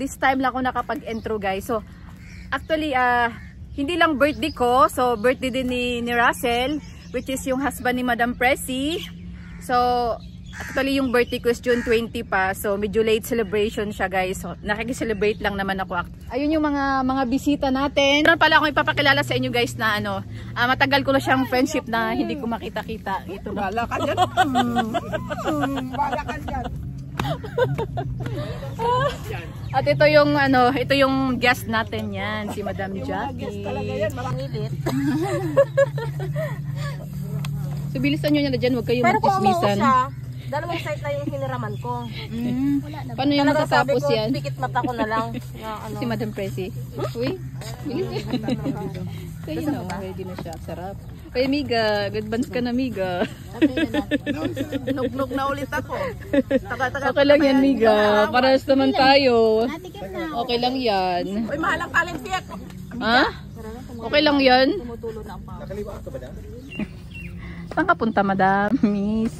this time lang ako nakapag-intro guys. So actually hindi lang birthday ko, so birthday din ni Russell, which is yung husband ni Madam Pressy. So actually yung birthday ko is June 20 pa, so medyo late celebration siya guys. So nakikiselebrate lang naman ako. Ayun yung mga bisita natin. Meron pala akong ipapakilala sa inyo guys na matagal ko na siyang friendship na hindi ko makita-kita. Ito na. Bala ka dyan. Bala ka dyan. At ito yung guest natin yan, si Madam Jackie. Guest talaga yan, marangilit. So bilisan nyo niya na dyan, huwag kayong magtismisan. Dalawang site lang yung hiniraman ko. Paano yung matatapos yan? Pikit mata ko na lang. Si Madam Pressy. Uy, bilis. Kaya na, ready na siya. Sarap. Uy, Miga, good bands ka na, Miga. Nugnog na ulit ako. Okay lang yan, Miga. Paras naman tayo. Okay lang yan. Uy, mahal ang kalimpiyak. Ha? Okay lang yan. Nakaliwa ka ba na? Saan ka punta, Madam? Miss?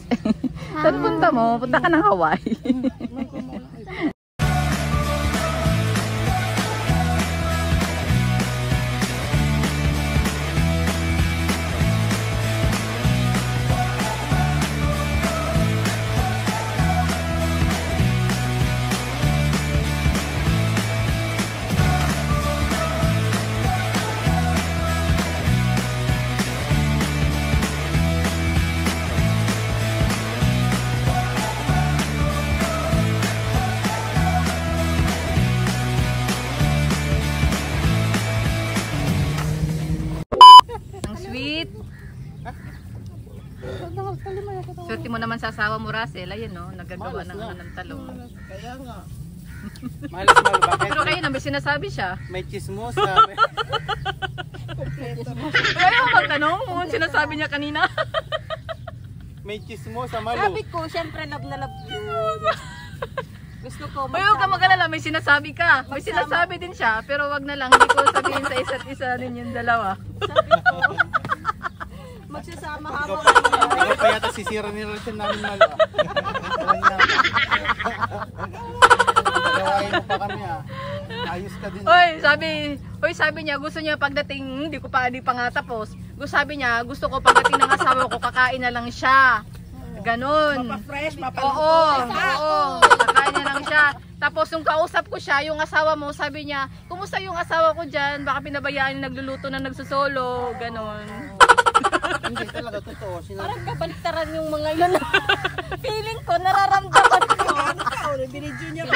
Saan punta mo? Punta ka ng Hawaii. Swerte mo naman sa asawa mo, Russell. Ayun, no? Nagagawa ng talong. Kaya nga. Malas malo, bakit? Pero kayo na, may sinasabi siya. May chismosa. Pero ayaw magtanong kung sinasabi niya kanina. May chismosa, malo. Sabi ko, syempre love na love yun. Gusto ko Huwag ka mag-alala, may sinasabi ka. May sinasabi din siya, pero wag na lang. Hindi ko sabihin sa isa't isa ninyong dalawa. Sabi ko, magsasama habang Ikaw pa yata sisira ni Rachel namin, malo. Dalawain mo pa kami, ayos ka din. Sabi niya, gusto niya pagdating, hindi pa nga tapos. Sabi niya, gusto ko pagdating ng asawa ko, kakain na lang siya. Ganon. Mapa-fresh, mapaluto. Oo. Kakain na lang siya. Tapos nung kausap ko siya, yung asawa mo, sabi niya, kumusta yung asawa ko dyan? Baka pinabayaan yung nagluluto na nagsusolo. Ganon. Hindi talaga, totoo. parang kabaliktaran yung mga yun. Feeling ko, nararamdaman ko. Ano ka? Binidyo niya pa.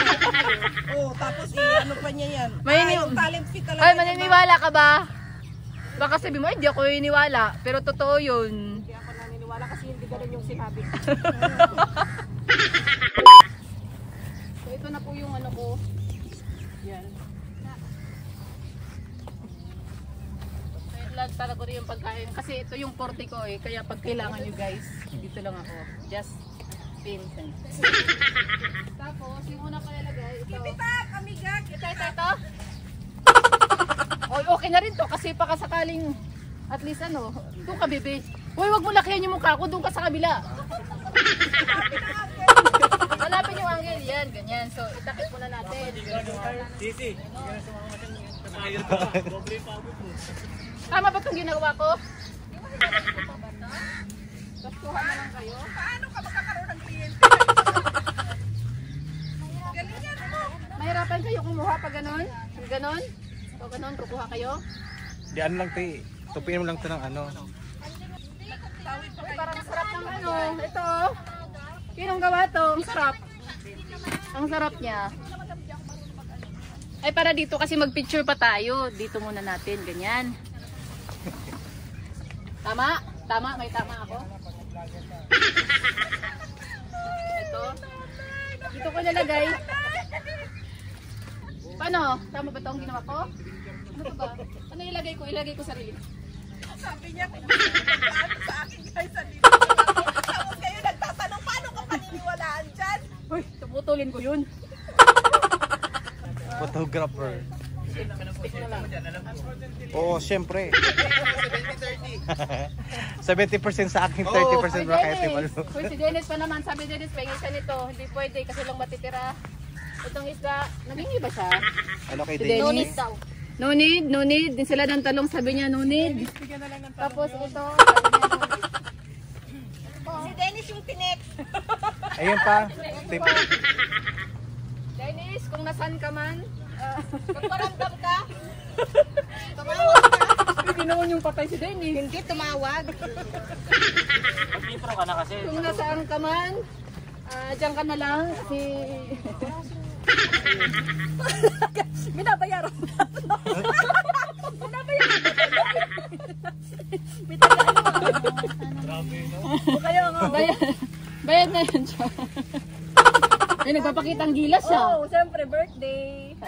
Oh, tapos ano pa niya yan? Yung talent fit talaga. Ay, maniniwala ka ba? Baka sabi mo, hindi ako iniwala. Pero totoo yun. Hindi ako naniniwala kasi hindi ganun yung sinabi ko. So ito na po yung ano ko. Yan. Talaga ko rin yung pagkain. Kasi ito yung porte ko eh. Kaya pag kailangan nyo guys, dito lang ako. Just pin. Tapos yung una ko nilagay, ito. Pitak, amiga. Ito. Okay na rin to kasi pakasakaling at least doon ka bebe. Uy, wag mo lakihan yung mukha ko, doon ka sa kabila. Malapit yung angle, yan, ganyan. So, itakip muna natin. Sisi. Tama ba itong ginagawa ko? Gastuhan na lang kayo. Paano ka makakaroon ng kliyente? Galingan mo. Mahirapan kayo kumuha pag ganon? Ganon? O ganon, kukuha kayo? Di ano lang, te. Tupiin mo lang ito ng ano. Uy, parang sarap ng ito. Sinong gawa to? Ang sarap. Ang sarap niya. Ay, para dito kasi mag-picture pa tayo. Dito muna natin, ganyan. Tama? Tama? May tama ako? Ito. Dito ko nalagay. Paano? Tama ba ito ang ginawa ko? Ano ba? Ano ilagay ko? Ilagay ko sarili. Sabi niya, kung ano sa akin guys, sa dito. Tapos kayo nagtatanong, paano ka paniniwalaan dyan? Uy, putulin ko yun. Photographer. Oo, syempre. 70% sa akin, 30% baka ito. Uy, si Dennis pa naman. Sabi Dennis, pengi siya nito. Hindi pwede kasi lang matitira. Itong isda, naging iba siya. Ano kay Dennis? No Dennis? need daw. No need, no need. Din sila ng talong, sabi niya no need. Tapos ito, Si Dennis yung tinex. Ayun pa. Dennis, kung nasan ka man. Magparamdam ka. Tumawag ka. Hindi naman yung patay si Dennis. Hindi, tumawag. Mag-intro ka na kasi. Kung nasaan ka man, dyan ka na lang. Kasi... Binabayaran. Binabayaran. Bayad na yun siya. Ay, nagpapakitang gilas siya. oh, siyempre birthday.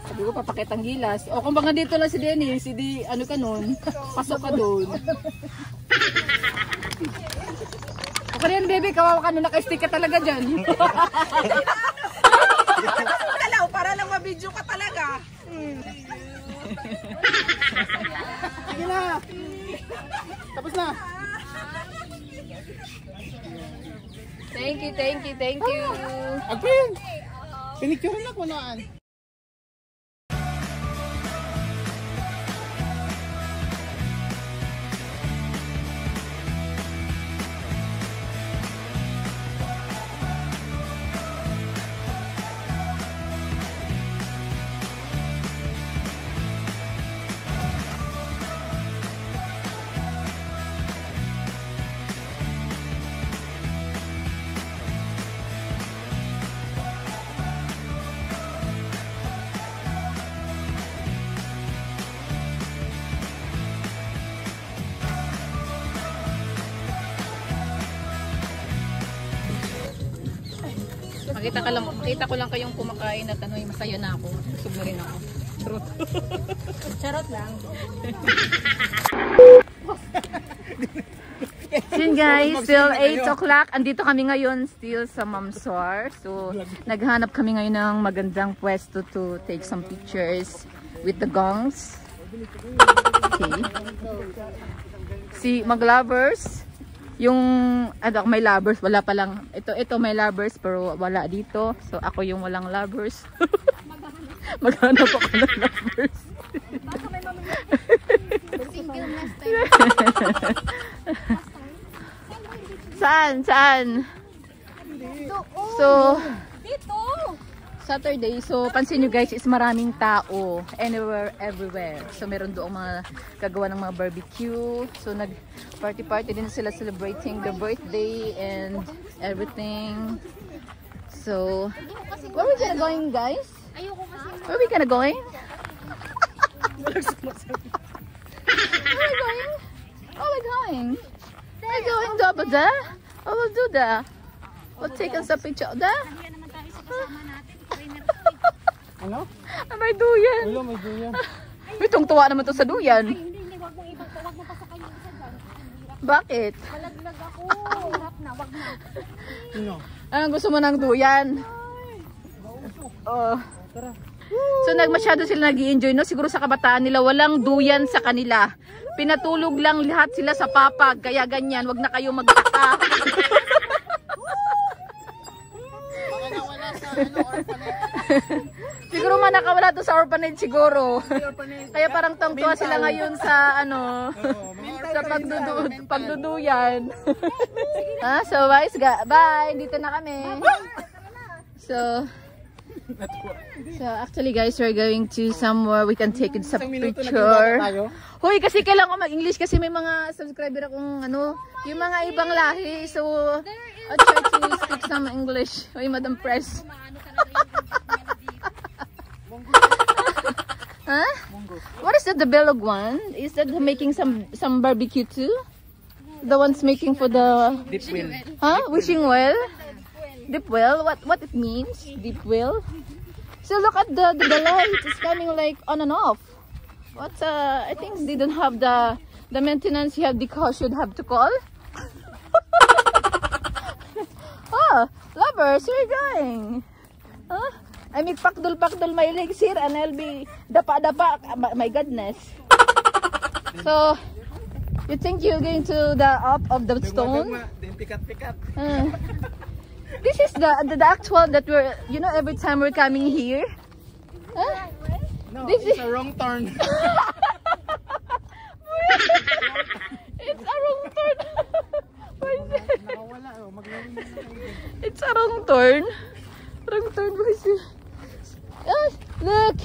Sabi ko, papakitang gilas. O kung baka dito lang si Dennis, hindi ano ka nun, pasok ka doon. O ka rin, baby, kawawa ka na naka-stick ka talaga dyan. Dalaw, para lang mabidyo ka talaga. Sige na. Tapos na. Thank you, thank you, thank you. Agpin. Pinicture na ko naan. Makita ko lang kayong kumakain at ano, masaya na ako. Busog na rin ako. Charot lang. Yun guys, still 8 o'clock. Andito kami ngayon still sa Mamsor. So, naghanap kami ngayon ng magandang pwesto to take some pictures with the gongs. Okay. Si Maglovers. Yung may lovers, wala pa lang. Ito may lovers pero wala dito. So ako yung walang lovers. Maghanap ako ng lovers. Saan? So Dito! Saturday, so pansin nyo guys, is maraming tao anywhere, everywhere. So meron doong mga gagawa ng mga barbecue. So nag-party din sila celebrating the birthday and everything. So where are we gonna going guys? Where are we gonna going? Where are we going? Oh, we're going. We're going to over there. Oh, we'll do that. We'll take us a picture there. Ano? May duyan. Ulo, may duyan. May tungtuwa naman to sa duyan. Hindi, wag mong ibang, wag mo pa sa kanya isa dyan. Bakit? Malaglag ako. Hirap na, wag na. Sino? Anong gusto mo ng duyan? Oh. So masyado sila nag-i-enjoy, no? Siguro sa kabataan nila walang duyan sa kanila. Pinatulog lang lahat sila sa papag. Kaya ganyan, wag na kayo magtaka. Baka nawala sa orphanage. Siguro man nakawala to sa orphanage siguro. Kaya parang tungtuwa sila ngayon sa sa pagduduyan. Ha? So guys, bye. Dito na kami. So actually guys, we're going to somewhere we can take it sa picture. Hoy, kasi kailangan ko mag-English kasi may mga subscriber akong yung mga ibang lahi. So I'll try to speak some English. Hoy, Madam Press. Huh? What is that, the Belog one? Is that making some barbecue too? The ones making for the Deep wheel. huh? Wishing well? Deep well? What it means? Deep well? So look at the light. It's coming like on and off. What? I think they don't have the maintenance you should have to call. Oh, lovers, where are you going? Huh? I mean, pakdul my legs here and I'll be dapa. My goodness. So, You think you're going to the up of the stone? Pikat-pikat. This is the actual that we're, you know, every time we're coming here. Huh? No, This it's is- a wrong turn. It's a wrong turn. Where is it? Nakawala, oh. Maglawin na kayo. It's a wrong turn. Wrong turn. Where is it? Oh, look.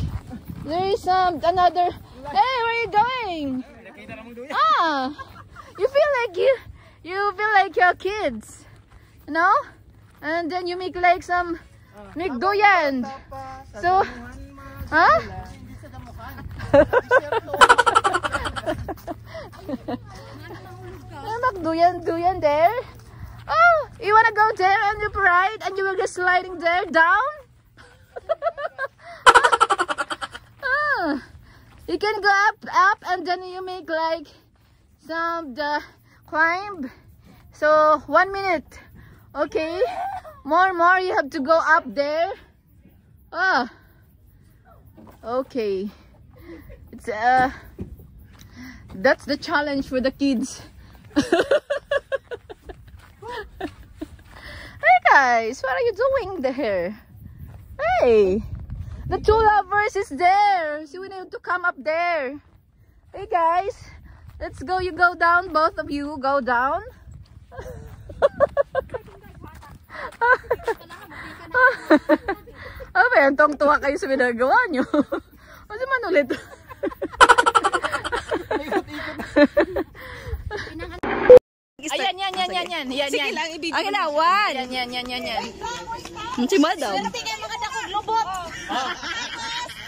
There is another. Hey, where are you going? Nakita namang duyan. Ah, you feel like you're kids, you know? And then you make like some make doyan. So, huh? Doyan there. Oh, you wanna go there and you ride and you will get sliding there down? Ah, you can go up and then you make like some the climb. So 1 minute. Okay. More. You have to go up there. Ah. Okay. It's that's the challenge for the kids. Hey guys, what are you doing there? Hey, the two lovers is there. So we need to come up there. Hey guys, let's go. You go down. Both of you go down. Abe, tong-tuwa kayo sa pinagawa nyo. Kasi man ulit. Yan. Sige lang, ibigay. Ang inawan. Yan. Si madam. Pero tingnan mga dakong lubot.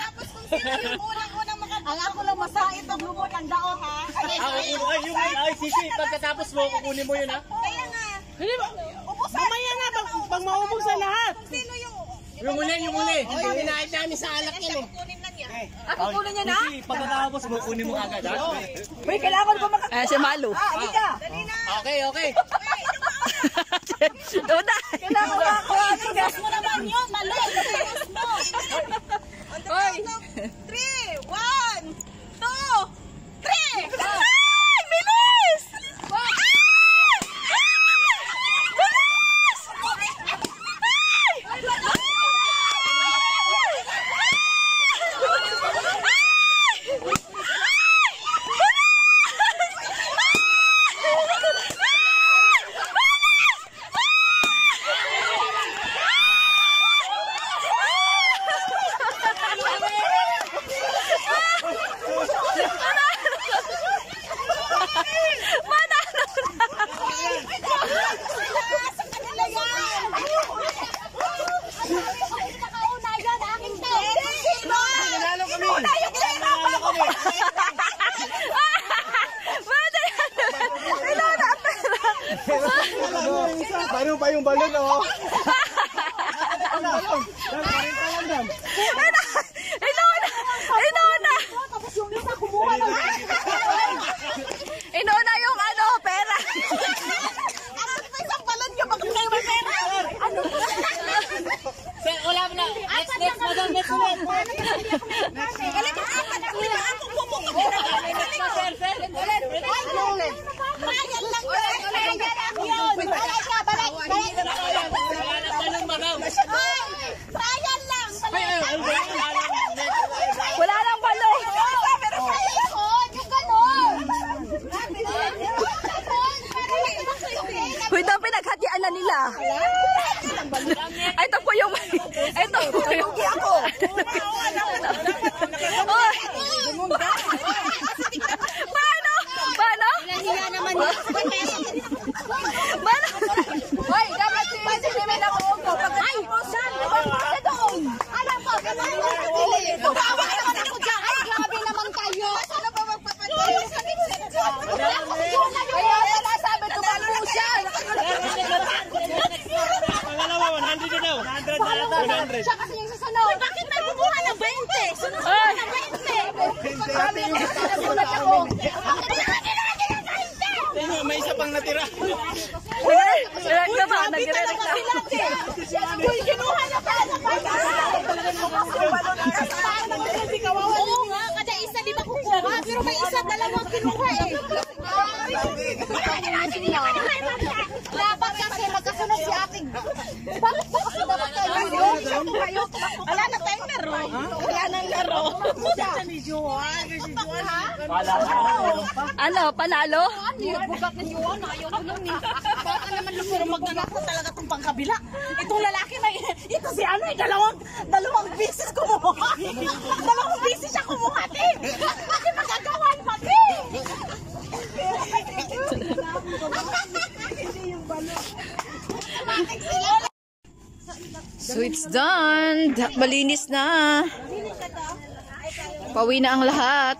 Tapos kung sino yung unang makagawa. Ang ako lang masait ang lubot ang dao, ha? Ay, sisi, pagkatapos mo, kukunin mo yun, ha? Kaya nga. Ubus Mamaya nga, pag maubos na lahat. Kung sino yung... Yung uli. Hinahit namin sa alak yan, eh. Kunin na niya. Ako kunin niya na? Sisi, pagkatapos mo, kunin mo agad, ha? Uy, kailangan ko si Malu. Dali na. Okay. Doon kailangan ko ako. Ubus mo naman yun. Mali. Ubus mo. Hoy. 3, 1, 2, 3. Ay! Bilis! Paano pa yung balon, oh? Inuna yung ano, pera. Isang balon niyo, bakit kayo may pera? Wala mo na. Next, madam, next ulit. Ako pumutok. Bayan lang yun. Bayan lang. Wala lang balo. Uy, ito pinaghatian na nila. Ito po yung... Ito po yung... ako. Paano? Hiya naman yun. Paano? Uy, dapat si Jimena ko. Ay, saan? Sa doon. Alam ko, ganun mo sa gilid. Tumawa naman ako dyan. Ay, grabe naman kayo. Sana ba magpapatay? Kaya wala sabi, tumakbo siya. Pangalawa, 100 na daw. 100. Siya kasi yung sasunod. Bakit may kumuha ng 20? Sunod na ng 20. Sabi niya, nagulat ako. May isa pang natira. Direct na ba? Nag-direct na. Uy, kinuha na pala ng bata. Oo nga, kada isa di ba kukuha? Pero may isa, dalawang kinuha eh. Dapat kasi magkasunod si ating. Bakit ba kasi dapat kayo? Wala na tayong laro. Wala nang laro. Ni Juan. Si Juan. Ano, panalo? Bugat na yun. Ayaw ko nun eh. Baka naman lumuro magdala ko talaga itong pangkabila. Itong lalaki na ito si ano eh, dalawang bisis kumuha. Dalawang bisis siya kumuha din. Kasi magagawan pati. So it's done. Malinis na. Pauwi na ang lahat.